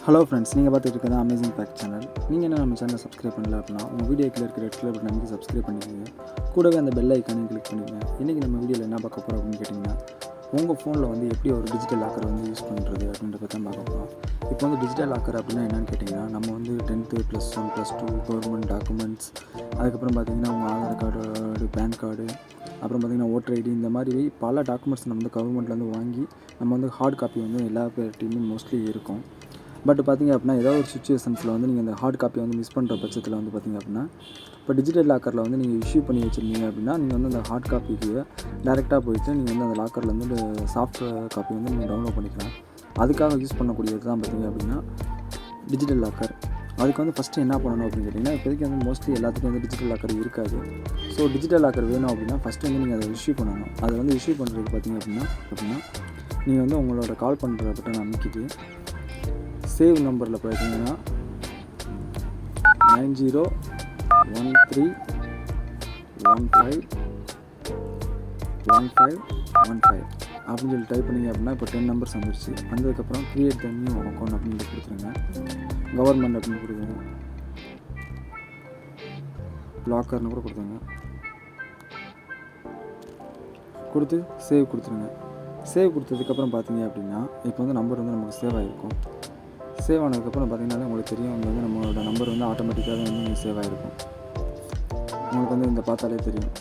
Hello friends, நீங்கள் பார்த்துட்டு இருக்கிறது அமேசிங் ஃபேக்ட் சேனல். நீங்கள் என்ன நம்ம சேனலை சப்ஸ்கிரைப் பண்ணல அப்படின்னா உங்கள் வீடியோ கீழே இருக்கிற ரெட் கலர் பட்டன் சப்ஸ்கிரைப் பண்ணிக்கோங்க. கூடவே அந்த பெல் ஐக்கானையும் கிளிக் பண்ணிக்கோங்க. இன்றைக்கி நம்ம வீடியோவில் என்ன பார்க்க போகிறோம் அப்படின்னு கேட்டிங்கன்னா, உங்கள் ஃபோனில் வந்து எப்படி ஒரு டிஜிட்டல் லாக்கரை வந்து யூஸ் பண்ணுறது அப்படின்றத தான் பார்க்க போகிறோம். இப்போ வந்து டிஜிட்டல் லாக்கர் அப்படின்னா என்னென்னு கேட்டிங்கன்னா, நம்ம வந்து 10th +1 +2 கவர்மெண்ட் டாக்குமெண்ட்ஸ், அதுக்கப்புறம் பார்த்திங்கன்னா உங்கள் ஆதார் கார்டு, பேன் கார்டு, அப்புறம் பார்த்திங்கன்னா ஓட்டர் ஐடி, இந்த மாதிரி பல டாக்குமெண்ட்ஸ் நம்ம வந்து கவர்மெண்ட்லேருந்து வாங்கி நம்ம வந்து ஹார்ட் காப்பி வந்து எல்லா பேர்ட்டையுமே மோஸ்ட்லி இருக்கும். பட் பார்த்திங்க அப்படின்னா ஏதாவது ஒரு சுச்சுவேஷன்ஸில் வந்து நீங்கள் அந்த ஹார்ட் காப்பியை வந்து மிஸ் பண்ணுற பட்சத்தில் வந்து பார்த்திங்க அப்படின்னா, இப்போ டிஜிட்டல் லாக்கரில் வந்து நீங்கள் இஷ்யூ பண்ணி வச்சுருந்தீங்க அப்படின்னா, நீங்கள் வந்து அந்த ஹார்ட் காப்பிக்கு டேரெக்டாக போயிட்டு நீங்கள் வந்து அந்த லாக்கரில் வந்து சாஃப்ட் காப்பி வந்து நீங்கள் டவுன்லோட் பண்ணிக்கலாம். அதுக்காக யூஸ் பண்ணக்கூடியது தான் பார்த்திங்க அப்படின்னா டிஜிட்டல் லாக்கர். அதுக்கு வந்து ஃபஸ்ட்டு என்ன பண்ணணும் அப்படின்னு கேட்டிங்கன்னா, இப்போதைக்கு வந்து மோஸ்ட்லி எல்லாத்துக்கும் வந்து டிஜிட்டல் லாக்கர் இருக்காது. ஸோ டிஜிட்டல் லாக்கர் வேணும் அப்படின்னா ஃபஸ்ட்டு வந்து நீங்கள் அதை இஷ்யூ பண்ணணும். அதை வந்து இஷ்யூ பண்ணுறதுக்கு பார்த்திங்க அப்படின்னா நீங்கள் வந்து உங்களோட கால் பண்ணுற பட்டன் அமைக்கிட்டு சேவ் நம்பரில் பார்த்தீங்கன்னா 9013151515 அப்படின்னு சொல்லி டைப் பண்ணிங்க அப்படின்னா இப்போ 10 நம்பர்ஸ் வந்துருச்சு. வந்ததுக்கப்புறம் க்ரியேட் த நியூ அக்கௌண்ட் அப்படின்னு கொடுத்துருங்க. கவர்மெண்ட் அப்படின்னு கொடுக்குங்க. லாக்கர்னு கூட கொடுத்துருங்க. கொடுத்து சேவ் கொடுத்துருங்க. சேவ் கொடுத்ததுக்கப்புறம் பார்த்தீங்க அப்படின்னா இப்போ வந்து நம்பர் வந்து நமக்கு சேவ் ஆகிருக்கும். சேவ் ஆனதுக்கப்புறம் பார்த்திங்கனாலே உங்களுக்கு தெரியும், வந்து நம்மளோட நம்பர் வந்து ஆட்டோமேட்டிக்காக வந்து சேவ் ஆகிருக்கும். உங்களுக்கு வந்து இந்த பார்த்தாலே தெரியும்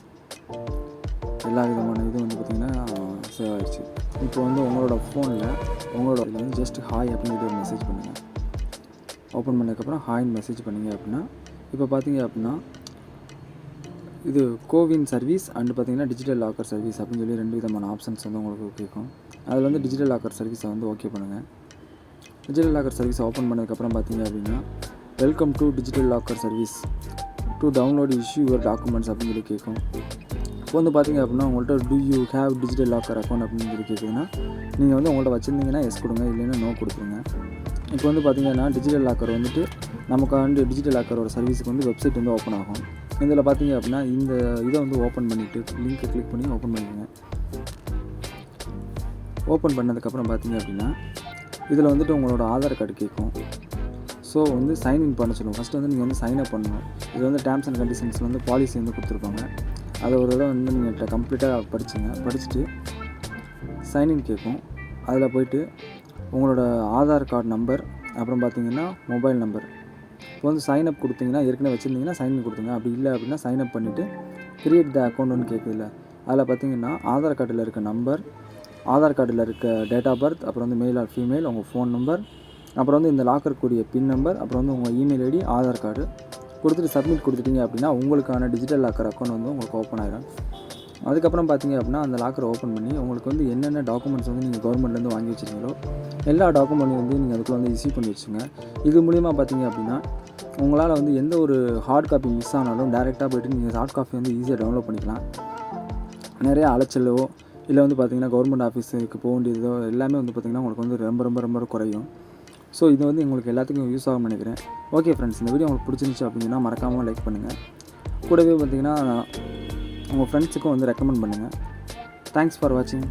எல்லா விதமான இது வந்து பார்த்திங்கன்னா சேவ் ஆகிடுச்சு. இப்போ வந்து உங்களோட ஃபோனில் உங்களோட இதில் வந்து ஜஸ்ட் ஹாய் அப்படின்னு ஒரு மெசேஜ் பண்ணுங்கள். ஓப்பன் பண்ணதுக்கப்புறம் ஹாய்ன்னு மெசேஜ் பண்ணிங்க அப்படின்னா இப்போ பார்த்தீங்க அப்படின்னா இது கோவின் சர்வீஸ் அண்டு பார்த்திங்கன்னா டிஜிட்டல் லாக்கர் சர்வீஸ் அப்படின்னு சொல்லி 2 விதமான ஆப்ஷன்ஸ் வந்து உங்களுக்கு கேட்கும். அதில் வந்து டிஜிட்டல் லாக்கர் சர்வீஸை வந்து ஓகே பண்ணுங்கள். டிஜிட்டல் லாக்கர் சர்வீஸை ஓப்பன் பண்ணதுக்கப்புறம் பார்த்தீங்க அப்படின்னா welcome to digital locker service to download issue your documents அப்படின்னு சொல்லி கேட்கும். இப்போ வந்து பார்த்திங்க அப்படின்னா உங்கள்கிட்ட do you have digital locker account அப்படின்னு சொல்லி கேட்குதுன்னா நீங்கள் வந்து உங்கள்கிட்ட வச்சுருந்தீங்கன்னா எஸ் கொடுங்க, இல்லைன்னா நோ கொடுத்துருங்க. இப்போ வந்து பார்த்திங்கன்னா டிஜிட்டல் லாக்கர் வந்துட்டு நமக்கு வந்து டிஜிட்டல் லாக்கரோட சர்வீஸுக்கு வந்து வெப்சைட் வந்து ஓப்பன் ஆகும். இதில் பார்த்திங்க அப்படின்னா இந்த இதை வந்து ஓப்பன் பண்ணிவிட்டு லிங்க்கை கிளிக் பண்ணி ஓப்பன் பண்ணிக்கோங்க. ஓப்பன் பண்ணதுக்கப்புறம் பார்த்திங்க அப்படின்னா இதில் வந்துட்டு உங்களோட ஆதார் கார்டு கேட்கும். ஸோ வந்து சைன்இன் பண்ண சொல்லுவோம். ஃபஸ்ட்டு வந்து நீங்கள் வந்து சைன்அப் பண்ணணும். இது வந்து டேர்ம்ஸ் அண்ட் கண்டிஷன்ஸில் வந்து பாலிசி வந்து கொடுத்துருப்பாங்க. அதை ஒரு தடவை வந்து நீங்கள் கம்ப்ளீட்டாக படிச்சுட்டு சைன்இன் கேட்கும். அதில் போய்ட்டு உங்களோட ஆதார் கார்டு நம்பர், அப்புறம் பார்த்திங்கன்னா மொபைல் நம்பர். இப்போ வந்து சைன்அப் கொடுத்தீங்கன்னா ஏற்கனவே வச்சுருந்தீங்கன்னா சைன்இன் கொடுத்துங்க. அப்படி இல்லை அப்படின்னா சைன்அப் பண்ணிவிட்டு க்ரியேட் த அக்கௌண்ட்னு கேட்குதுல்ல, அதில் பார்த்திங்கன்னா ஆதார் கார்டில் இருக்க நம்பர், ஆதார் கார்டில் இருக்க டேட் ஆஃப் பர்த், அப்புறம் வந்து மேல் ஆர் ஃபீமேல், உங்கள் ஃபோன் நம்பர், அப்புறம் வந்து இந்த லாக்கருக்குரிய பின் நம்பர், அப்புறம் வந்து உங்கள் இமெயில் ஐடி, ஆதார் கார்டு கொடுத்துட்டு சப்மிட் கொடுத்துட்டீங்க அப்படின்னா உங்களுக்கான டிஜிட்டல் லாக்கர் அக்கௌண்ட் வந்து உங்களுக்கு ஓப்பன் ஆகிடும். அதுக்கப்புறம் பார்த்தீங்க அப்படின்னா அந்த லாக்கரை ஓப்பன் பண்ணி உங்களுக்கு வந்து என்னென்ன டாக்குமெண்ட்ஸ் வந்து நீங்கள் கவர்மெண்ட்லேருந்து வாங்கி வச்சுருக்கீங்களோ எல்லா டாக்குமெண்ட்டையும் வந்து நீங்கள் அதுக்குள்ளே வந்து இஷ்யூ பண்ணி வச்சுங்க. இது மூலிமா பார்த்தீங்க அப்படின்னா உங்களால் வந்து எந்த ஒரு ஹார்ட் காப்பி மிஸ் ஆனாலும் டேரெக்டாக போய்ட்டு நீங்கள் ஹார்ட் காப்பி வந்து ஈஸியாக டவுன்லோட் பண்ணிக்கலாம். நிறைய அலைச்சலோ இல்லை வந்து பார்த்திங்கன்னா கவர்மெண்ட் ஆஃபீஸுக்கு போக வேண்டியதோ எல்லாமே வந்து பார்த்திங்கன்னா உங்களுக்கு வந்து ரொம்ப குறையும். ஸோ இது வந்து உங்களுக்கு எல்லாத்துக்கும் யூஸ் ஆகும்னு நினைக்கிறேன். ஓகே ஃப்ரெண்ட்ஸ், இந்த வீடியோ உங்களுக்கு பிடிச்சிருந்துச்சு அப்படின்னா மறக்காமல் லைக் பண்ணுங்கள். கூடவே பார்த்திங்கன்னா உங்கள் ஃப்ரெண்ட்ஸுக்கும் வந்து ரெக்கமெண்ட் பண்ணுங்கள். தேங்க்ஸ் ஃபார் வாட்சிங்.